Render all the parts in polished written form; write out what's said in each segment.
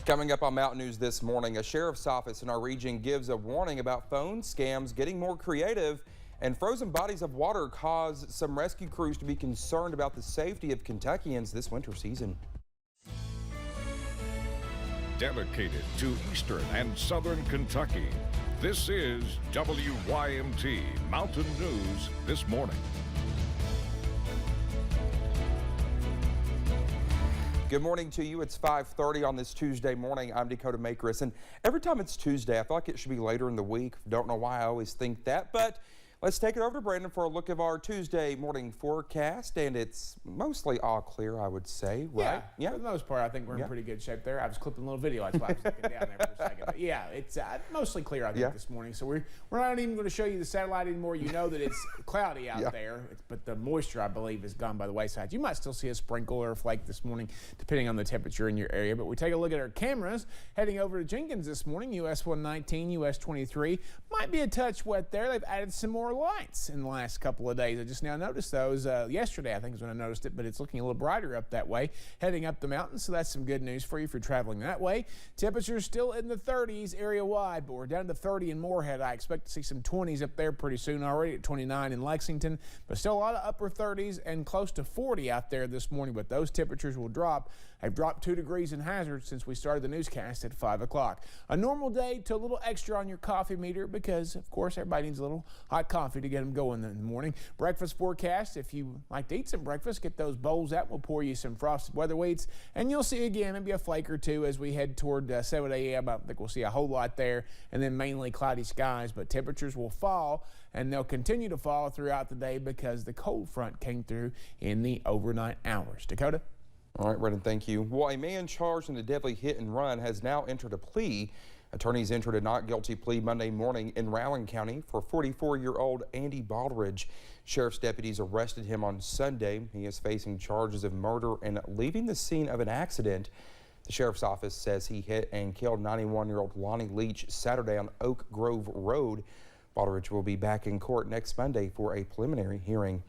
Coming up on Mountain News this morning, a sheriff's office in our region gives a warning about phone scams getting more creative, and frozen bodies of water cause some rescue crews to be concerned about the safety of Kentuckians this winter season. Dedicated to Eastern and Southern Kentucky, this is WYMT Mountain News this morning. Good morning to you. It's 5:30 on this Tuesday morning. I'm Dakota Makris, and every time it's Tuesday, I feel like it should be later in the week. Don't know why I always think that, but let's take it over to Brandon for a look of our Tuesday morning forecast, and it's mostly all clear, I would say, right? Yeah, for the most part, I think we're in pretty good shape there. I was clipping a little video, that's why I was looking down there for a second. But yeah, it's mostly clear, I think, this morning. So we're not even going to show you the satellite anymore. You know that it's cloudy out there, but the moisture, I believe, is gone by the wayside. You might still see a sprinkle or a flake this morning, depending on the temperature in your area. But we take a look at our cameras heading over to Jenkins this morning. US 119, US 23 might be a touch wet there. They've added some more lights in the last couple of days. I just now noticed those yesterday, I think is when I noticed it, but it's looking a little brighter up that way, heading up the mountain. So that's some good news for you if you're traveling that way. Temperatures still in the 30s area-wide, but we're down to 30 in Moorhead. I expect to see some 20s up there pretty soon, already at 29 in Lexington, but still a lot of upper 30s and close to 40 out there this morning. But those temperatures will drop. They've dropped 2 degrees in Hazard since we started the newscast at 5 o'clock. A normal day to a little extra on your coffee meter because, of course, everybody needs a little hot coffee to get them going in the morning. Breakfast forecast, if you like to eat some breakfast, get those bowls out. We'll pour you some frosted weather wheats, and you'll see again maybe a flake or two as we head toward 7 a.m. I don't think we'll see a whole lot there, and then mainly cloudy skies, but temperatures will fall, and they'll continue to fall throughout the day because the cold front came through in the overnight hours. Dakota? All right, Brendan, thank you. Well, a man charged in a deadly hit and run has now entered a plea. Attorneys entered a not guilty plea Monday morning in Rowland County for 44-year-old Andy Baldridge. Sheriff's deputies arrested him on Sunday. He is facing charges of murder and leaving the scene of an accident. The sheriff's office says he hit and killed 91-year-old Lonnie Leach Saturday on Oak Grove Road. Baldridge will be back in court next Monday for a preliminary hearing.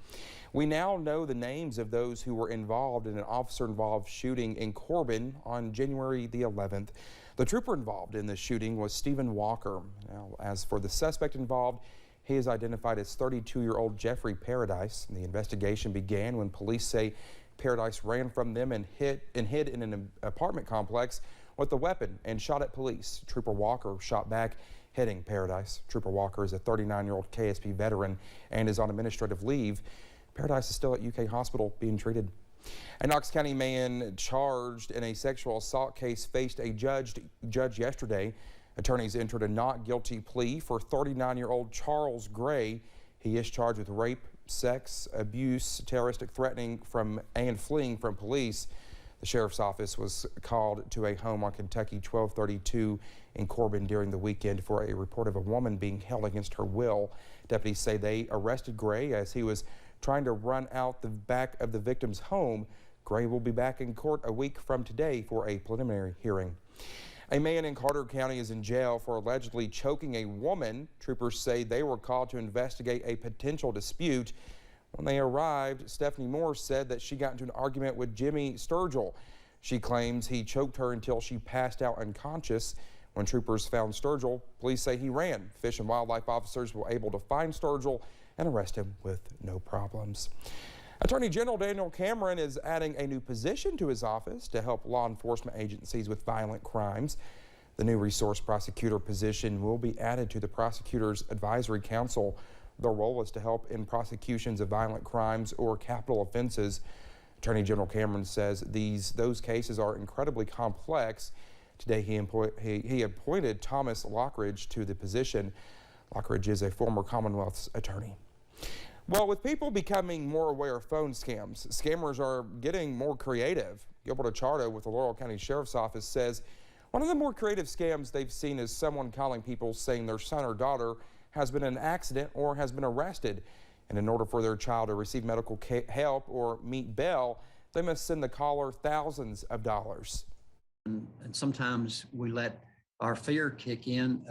We now know the names of those who were involved in an officer-involved shooting in Corbin on January the 11th. The trooper involved in the shooting was Stephen Walker. Now, as for the suspect involved, he is identified as 32-year-old Jeffrey Paradise. The investigation began when police say Paradise ran from them and hid in an apartment complex with a weapon and shot at police. Trooper Walker shot back, hitting Paradise. Trooper Walker is a 39-year-old KSP veteran and is on administrative leave. Paradise is still at UK Hospital being treated. A Knox County man charged in a sexual assault case faced a judge yesterday. Attorneys entered a not guilty plea for 39-year-old Charles Gray. He is charged with rape, sex, abuse, terroristic threatening and fleeing from police. The sheriff's office was called to a home on Kentucky 1232 in Corbin during the weekend for a report of a woman being held against her will. Deputies say they arrested Gray as he was trying to run out the back of the victim's home. Gray will be back in court a week from today for a preliminary hearing. A man in Carter County is in jail for allegedly choking a woman. Troopers say they were called to investigate a potential dispute. When they arrived, Stephanie Moore said that she got into an argument with Jimmy Sturgill. She claims he choked her until she passed out unconscious. When troopers found Sturgill, police say he ran. Fish and wildlife officers were able to find Sturgill and arrest him with no problems. Attorney General Daniel Cameron is adding a new position to his office to help law enforcement agencies with violent crimes. The new resource prosecutor position will be added to the Prosecutor's Advisory Council. Their role is to help in prosecutions of violent crimes or capital offenses. Attorney General Cameron says those cases are incredibly complex. Today he appointed Thomas Lockridge to the position. Lockridge is a former Commonwealth's attorney. Well, with people becoming more aware of phone scams, scammers are getting more creative. Gilbert Achardo with the Laurel County Sheriff's Office says one of the more creative scams they've seen is someone calling people saying their son or daughter has been in an accident or has been arrested. And in order for their child to receive medical help or meet bail, they must send the caller thousands of dollars. And sometimes we let our fear kick in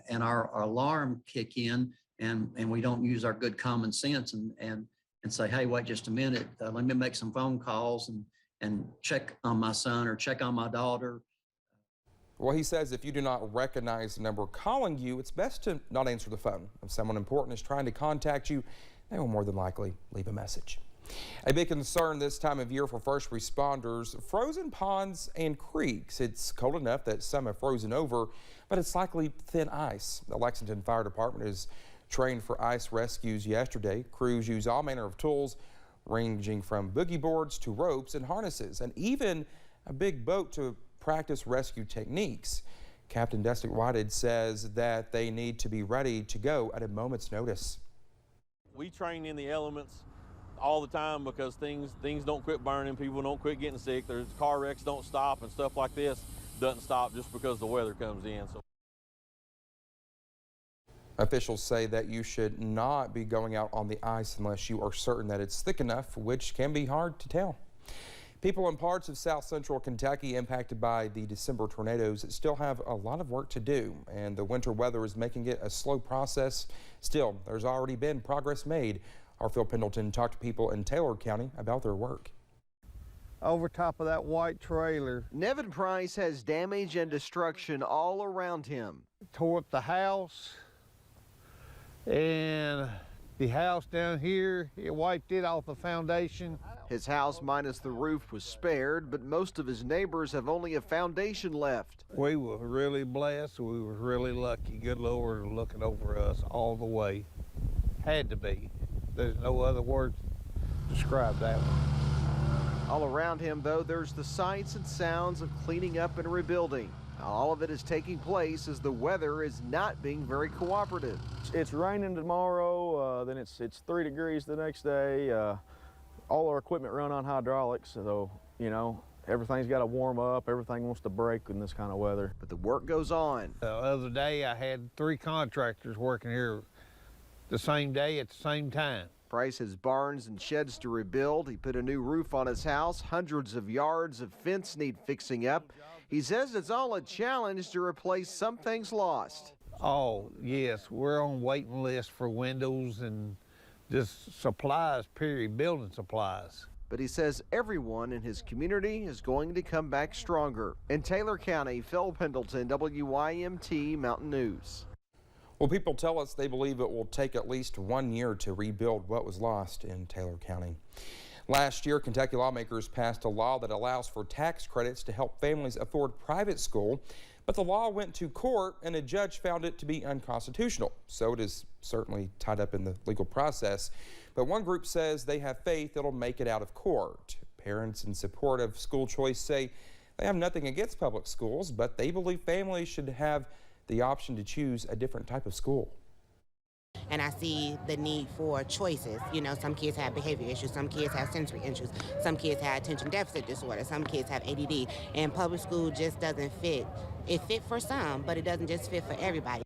and our alarm kick in, and we don't use our good common sense and say, hey, wait just a minute, let me make some phone calls and check on my son or check on my daughter. Well, he says if you do not recognize the number calling you, it's best to not answer the phone. If someone important is trying to contact you, they will more than likely leave a message. A big concern this time of year for first responders, frozen ponds and creeks. It's cold enough that some have frozen over, but it's likely thin ice. The Lexington Fire Department is trained for ice rescues yesterday. Crews use all manner of tools, ranging from boogie boards to ropes and harnesses, and even a big boat to practice rescue techniques. Captain Dusty Whited says that they need to be ready to go at a moment's notice. We train in the elements all the time because things don't quit burning, people don't quit getting sick, there's car wrecks don't stop, and stuff like this doesn't stop just because the weather comes in. So officials say that you should not be going out on the ice unless you are certain that it's thick enough, which can be hard to tell. People in parts of south central Kentucky impacted by the December tornadoes still have a lot of work to do, and the winter weather is making it a slow process. Still, there's already been progress made. Our Phil Pendleton talked to people in Taylor County about their work. Over top of that white trailer. Nevin Price has damage and destruction all around him. Tore up the house, and the house down here, it wiped it off the foundation. His house minus the roof was spared, but most of his neighbors have only a foundation left. We were really blessed. We were really lucky. Good Lord looking over us all the way. Had to be. There's no other word to describe that one. All around him, though, there's the sights and sounds of cleaning up and rebuilding. All of it is taking place as the weather is not being very cooperative. It's raining tomorrow, then it's 3 degrees the next day. All our equipment run on hydraulics, so, you know, everything's got to warm up, everything wants to break in this kind of weather. But the work goes on. The other day, I had 3 contractors working here the same day at the same time. Price has barns and sheds to rebuild. He put a new roof on his house. Hundreds of yards of fence need fixing up. He says it's all a challenge to replace some things lost. Oh, yes, we're on waiting list for windows and just supplies, period, building supplies. But he says everyone in his community is going to come back stronger. In Taylor County, Phil Pendleton, WYMT Mountain News. Well, people tell us they believe it will take at least 1 year to rebuild what was lost in Taylor County. Last year, Kentucky lawmakers passed a law that allows for tax credits to help families afford private school, but the law went to court and a judge found it to be unconstitutional. So it is certainly tied up in the legal process. But one group says they have faith it'll make it out of court. Parents in support of school choice say they have nothing against public schools, but they believe families should have the option to choose a different type of school. And I see the need for choices. You know, some kids have behavior issues, some kids have sensory issues, some kids have attention deficit disorder, some kids have ADD, and public school just doesn't fit. It fit for some, but it doesn't just fit for everybody.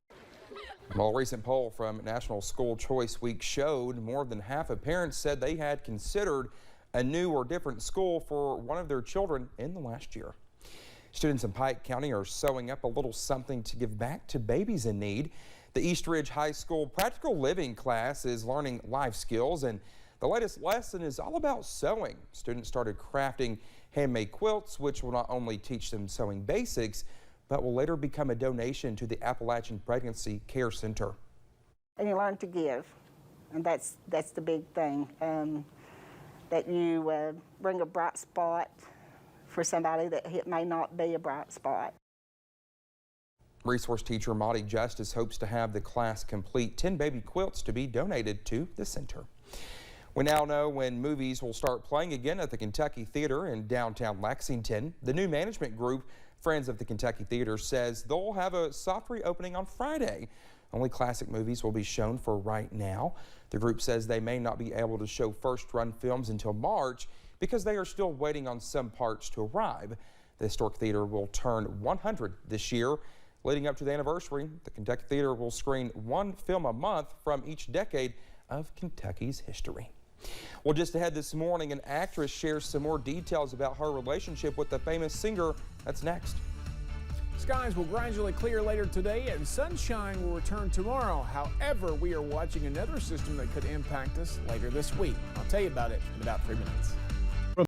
Well, a recent poll from National School Choice Week showed more than half of parents said they had considered a new or different school for one of their children in the last year. Students in Pike County are sewing up a little something to give back to babies in need. The East Ridge High School Practical Living class is learning life skills, and the latest lesson is all about sewing. Students started crafting handmade quilts, which will not only teach them sewing basics, but will later become a donation to the Appalachian Pregnancy Care Center. And you learn to give, and that's the big thing, that you bring a bright spot for somebody that it may not be a bright spot. Resource teacher Maudie Justice hopes to have the class complete 10 baby quilts to be donated to the center. We now know when movies will start playing again at the Kentucky Theater in downtown Lexington. The new management group, Friends of the Kentucky Theater, says they'll have a soft reopening on Friday. Only classic movies will be shown for right now. The group says they may not be able to show first-run films until March because they are still waiting on some parts to arrive. The Historic Theater will turn 100 this year. Leading up to the anniversary, the Kentucky Theater will screen one film a month from each decade of Kentucky's history. Well, just ahead this morning, an actress shares some more details about her relationship with the famous singer. That's next. Skies will gradually clear later today and sunshine will return tomorrow. However, we are watching another system that could impact us later this week. I'll tell you about it in about 3 minutes.